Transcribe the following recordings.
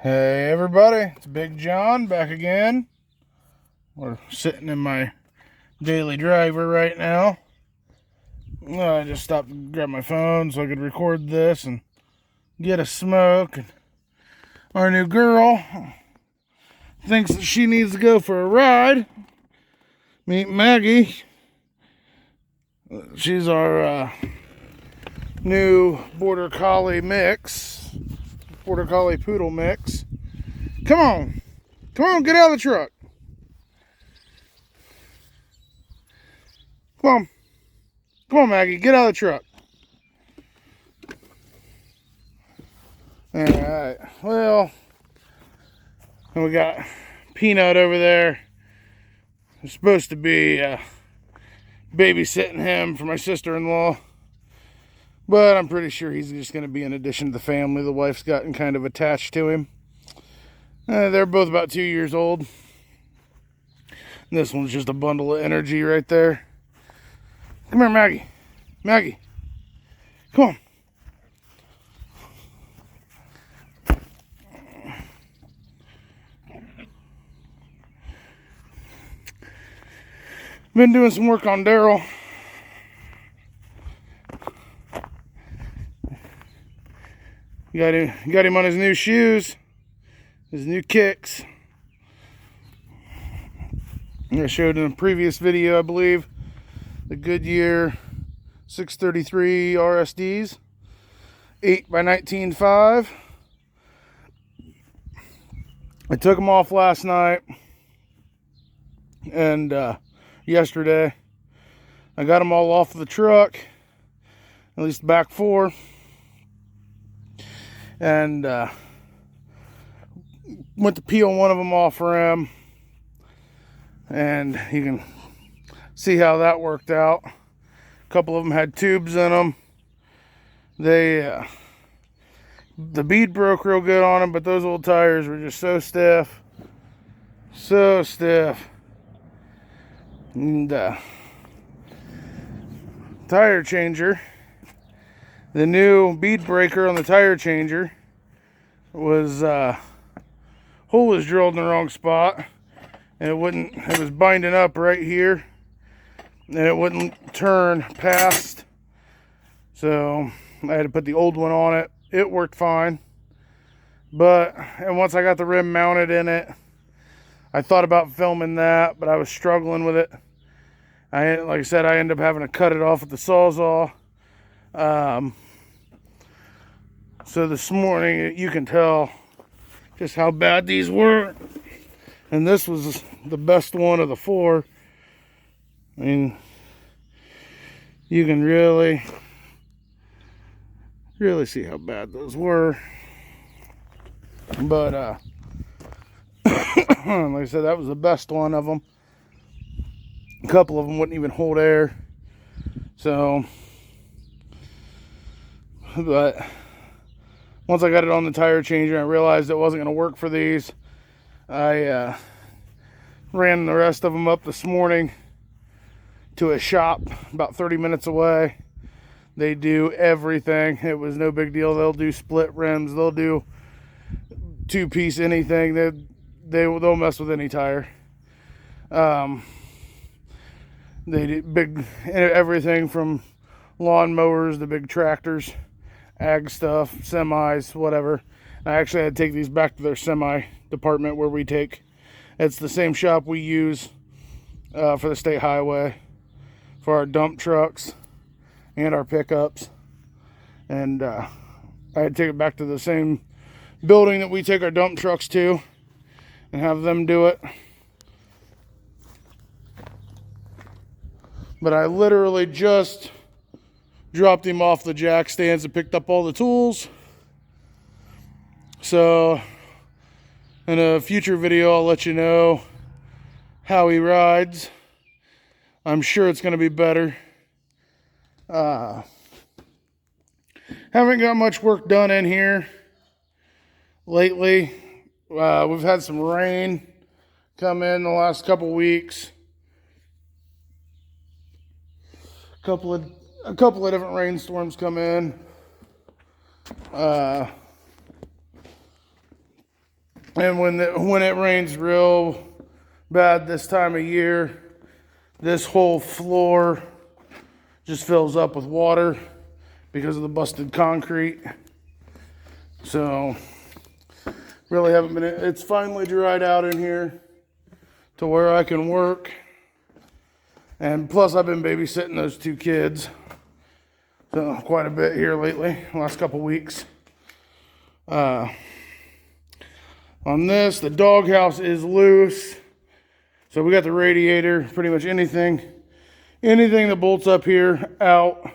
Hey everybody, it's Big John back again. We're sitting in my daily driver right now. I just stopped to grab my phone so I could record this and get a smoke. And our new girl thinks that she needs to go for a ride. Meet Maggie. She's our new Border Collie mix. Border Collie Poodle mix. Come on, get out of the truck. Come on, Maggie, get out of the truck. Alright, well, and we got Peanut over there. I'm supposed to be babysitting him for my sister-in-law, but I'm pretty sure he's just going to be an addition to the family. The wife's gotten kind of attached to him. They're both about 2 years old. And this one's just a bundle of energy right there. Come here, Maggie. Maggie. Come on. Been doing some work on Daryl. Got him on his new shoes, his new kicks. I showed in a previous video, I believe, the Goodyear 633 RSDs, 8x19.5. I took them off last night and yesterday. I got them all off the truck, at least the back four, and went to peel one of them off for him, and you can see how that worked out. A couple of them had tubes in them. The bead broke real good on them, but those old tires were just so stiff. And tire changer, the new bead breaker on the tire changer was hole was drilled in the wrong spot, and it was binding up right here, and it wouldn't turn past, so I had to put the old one on it. It worked fine, and once I got the rim mounted in it, I thought about filming that, but I was struggling with it. Like I said, I ended up having to cut it off with the Sawzall. So this morning, you can tell just how bad these were. And this was the best one of the four. I mean, you can really see how bad those were. But, like I said, that was the best one of them. A couple of them wouldn't even hold air. So, but once I got it on the tire changer, I realized it wasn't going to work for these. I ran the rest of them up this morning to a shop about 30 minutes away. They do everything. It was no big deal. They'll do split rims. They'll do two-piece anything. They'll mess with any tire. They do everything from lawn mowers to big tractors, ag stuff, semis, whatever. I actually had to take these back to their semi department where we take. It's the same shop we use for the state highway for our dump trucks and our pickups. And I had to take it back to the same building that we take our dump trucks to and have them do it. But I literally just dropped him off the jack stands and picked up all the tools. So in a future video, I'll let you know how he rides. I'm sure it's going to be better. Haven't got much work done in here lately. We've had some rain come in the last couple weeks. A couple of different rainstorms come in. And when it rains real bad this time of year, this whole floor just fills up with water because of the busted concrete. So really haven't been, it's finally dried out in here to where I can work. And plus I've been babysitting those two kids. So quite a bit here lately, last couple weeks. On this, the doghouse is loose. So we got the radiator, pretty much anything that bolts up here out.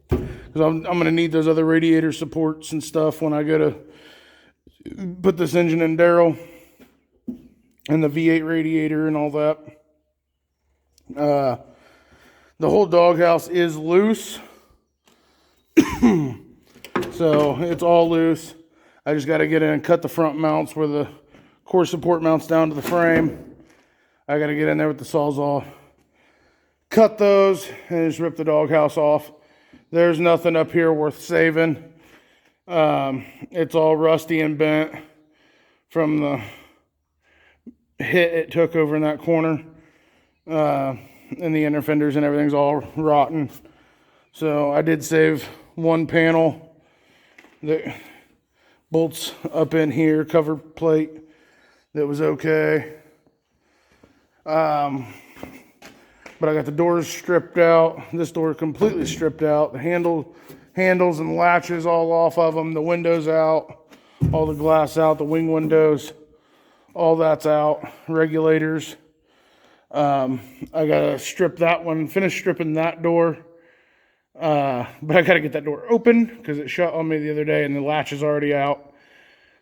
Because I'm going to need those other radiator supports and stuff when I go to put this engine in Darrell. And the V8 radiator and all that. The whole doghouse is loose. So it's all loose. I just got to get in and cut the front mounts where the core support mounts down to the frame. I got to get in there with the Sawzall, cut those, and just rip the doghouse off. There's nothing up here worth saving. It's all rusty and bent from the hit it took over in that corner. And the inner fenders and everything's all rotten. So I did save one panel that bolts up in here, cover plate, that was okay. But I got the doors stripped out. This door completely stripped out. The handles and latches all off of them. The windows out. All the glass out. The wing windows. All that's out. Regulators. I gotta strip that one. Finish stripping that door. But I gotta get that door open because it shut on me the other day and the latch is already out.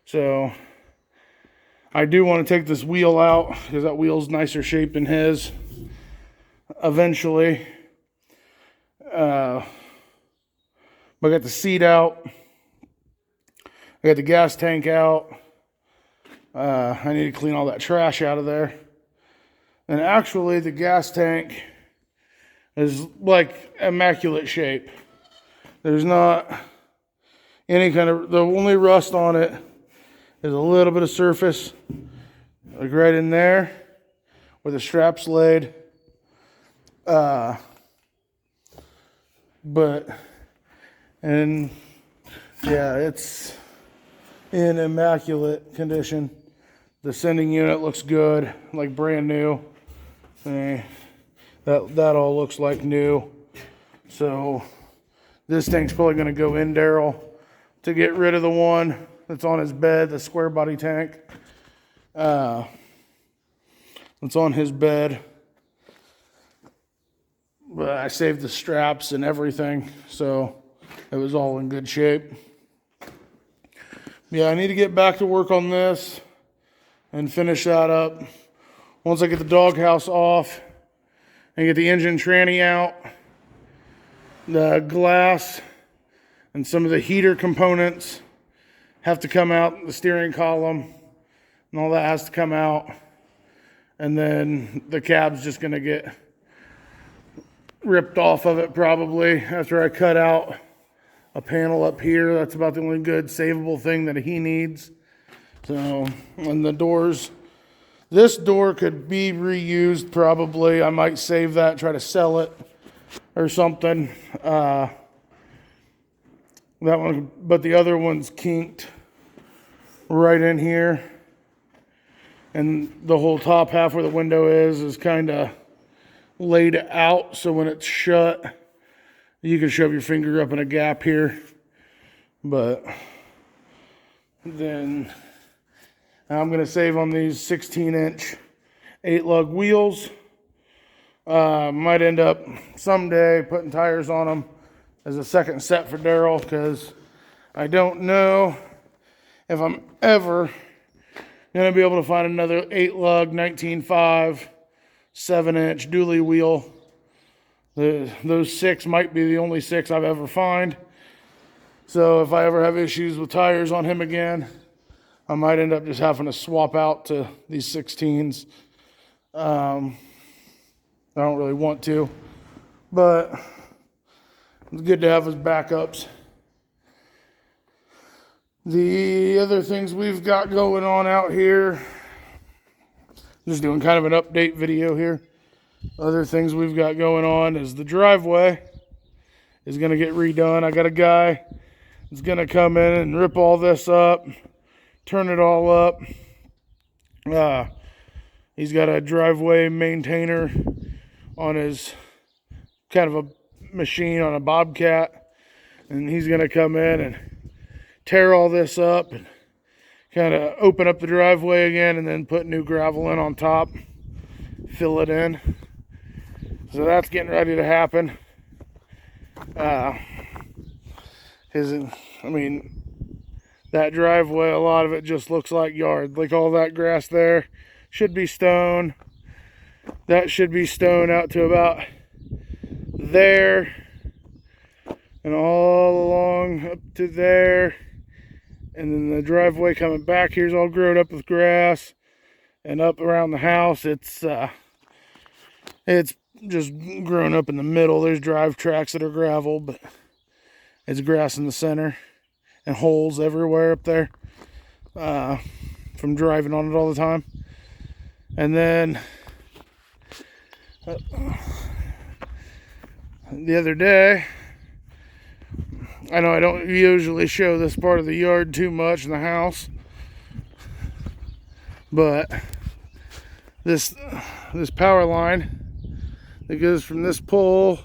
So I do want to take this wheel out because that wheel's nicer shape than his eventually. But I got the seat out. I got the gas tank out. I need to clean all that trash out of there. And actually the gas tank is like immaculate shape. There's not any kind of, the only rust on it is a little bit of surface, like right in there where the strap's laid. And yeah, it's in immaculate condition. The sending unit looks good, like brand new. That all looks like new. So this thing's probably going to go in Darrell to get rid of the one that's on his bed, the square body tank. It's on his bed. But I saved the straps and everything, so it was all in good shape. Yeah, I need to get back to work on this and finish that up. Once I get the doghouse off and get the engine tranny out, the glass and some of the heater components have to come out, the steering column and all that has to come out. And then the cab's just going to get ripped off of it probably after I cut out a panel up here. That's about the only good savable thing that he needs. So, and the doors, this door could be reused probably. I might save that, try to sell it or something. That one, but the other one's kinked right in here. And the whole top half where the window is kind of laid out, so when it's shut, you can shove your finger up in a gap here. But then I'm going to save on these 16-inch 8-lug wheels. Might end up someday putting tires on them as a second set for Darrell, because I don't know if I'm ever going to be able to find another 8-lug 19.5 7-inch dually wheel. Those 6 might be the only 6 I've ever find. So if I ever have issues with tires on him again, I might end up just having to swap out to these 16s. I don't really want to, but it's good to have as backups. The other things we've got going on out here, just doing kind of an update video here. Other things we've got going on is the driveway is going to get redone. I got a guy that's going to come in and rip all this up, turn it all up. He's got a driveway maintainer on his kind of a machine on a Bobcat, and he's going to come in and tear all this up and kind of open up the driveway again, and then put new gravel in on top, fill it in. So that's getting ready to happen. That driveway, a lot of it just looks like yard. Like all that grass there should be stone. That should be stone out to about there, and all along up to there. And then the driveway coming back here is all grown up with grass, and up around the house it's just grown up in the middle. There's drive tracks that are gravel, but it's grass in the center and holes everywhere up there from driving on it all the time. And then the other day, I know I don't usually show this part of the yard too much in the house, but this power line that goes from this pole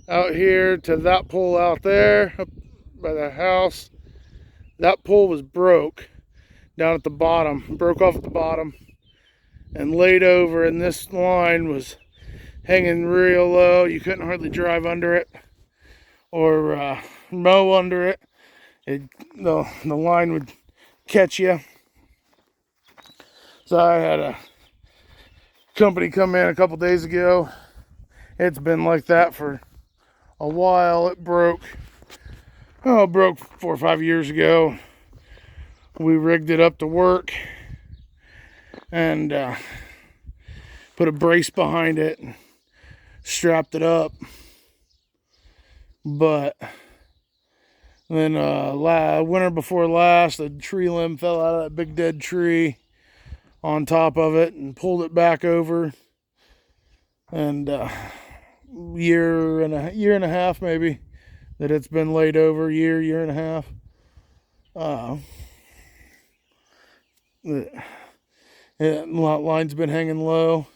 out here to that pole out there up by the house, that pole was broke down at the bottom, broke off at the bottom and laid over, and this line was hanging real low. You couldn't hardly drive under it or mow under it. The line would catch you. So I had a company come in a couple days ago. It's been like that for a while. It broke 4 or 5 years ago. We rigged it up to work and put a brace behind it and strapped it up. But then winter before last, a tree limb fell out of that big dead tree on top of it and pulled it back over. And year and a half maybe that it's been laid over, year and a half. The lot line's been hanging low.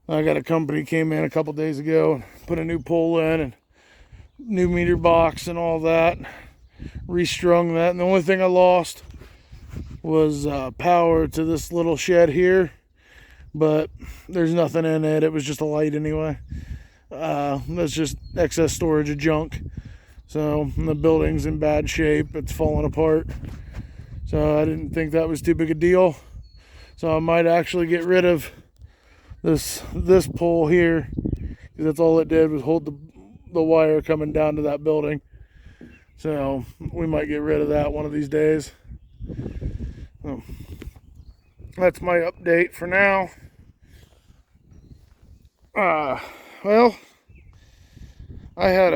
I got a company came in a couple days ago and put a new pole in and new meter box and all that, restrung that, and the only thing I lost was power to this little shed here, but there's nothing in it. It was just a light anyway. That's just excess storage of junk. So the building's in bad shape. It's falling apart. So I didn't think that was too big a deal. So I might actually get rid of this pole here, because that's all it did was hold the wire coming down to that building. So we might get rid of that one of these days. So that's my update for now. Well, I had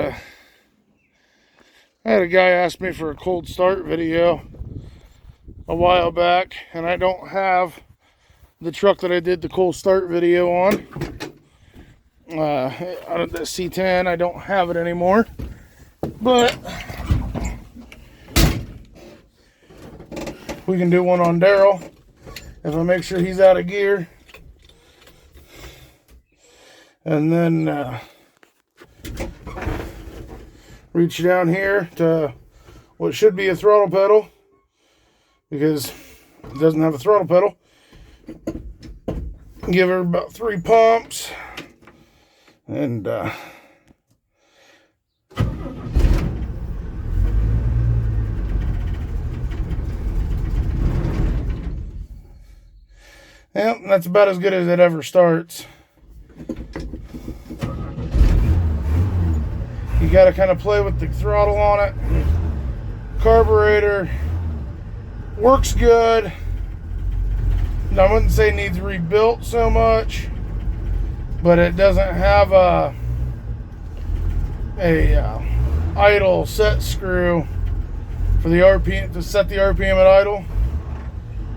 a guy ask me for a cold start video a while back, and I don't have the truck that I did the cold start video on. Out of the C10, I don't have it anymore, but we can do one on Daryl if I make sure he's out of gear. And then reach down here to what should be a throttle pedal, because it doesn't have a throttle pedal. Give her about 3 pumps and yep, that's about as good as it ever starts. You got to kind of play with the throttle on it. Carburetor works good. I wouldn't say it needs rebuilt so much, but it doesn't have a idle set screw for the RPM, to set the RPM at idle.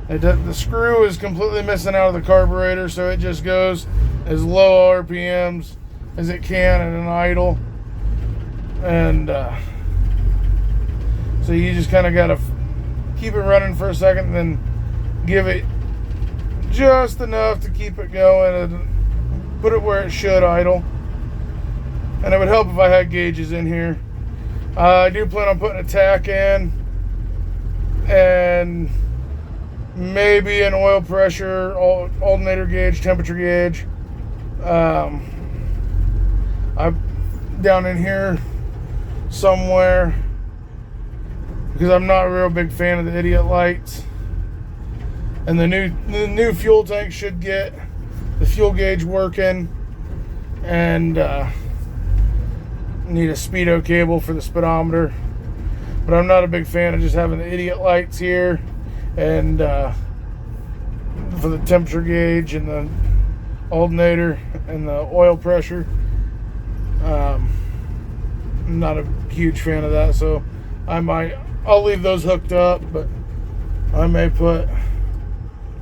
The screw is completely missing out of the carburetor, so it just goes as low RPMs as it can at an idle. And so you just kind of got to keep it running for a second and then give it just enough to keep it going and put it where it should idle. And it would help if I had gauges in here. I do plan on putting a tack in and maybe an oil pressure, alternator gauge, temperature gauge. I'm down in here somewhere because I'm not a real big fan of the idiot lights. And the new fuel tank should get the fuel gauge working, and need a speedo cable for the speedometer. But I'm not a big fan of just having the idiot lights here, and for the temperature gauge and the alternator and the oil pressure. I'm not a huge fan of that, so I'll leave those hooked up, but I may put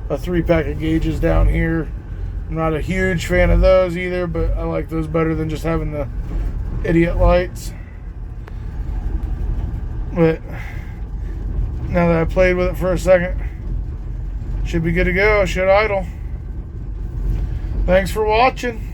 a 3-pack of gauges down here. I'm not a huge fan of those either, but I like those better than just having the idiot lights. But now that I played with it for a second, should be good to go. Should idle. Thanks for watching.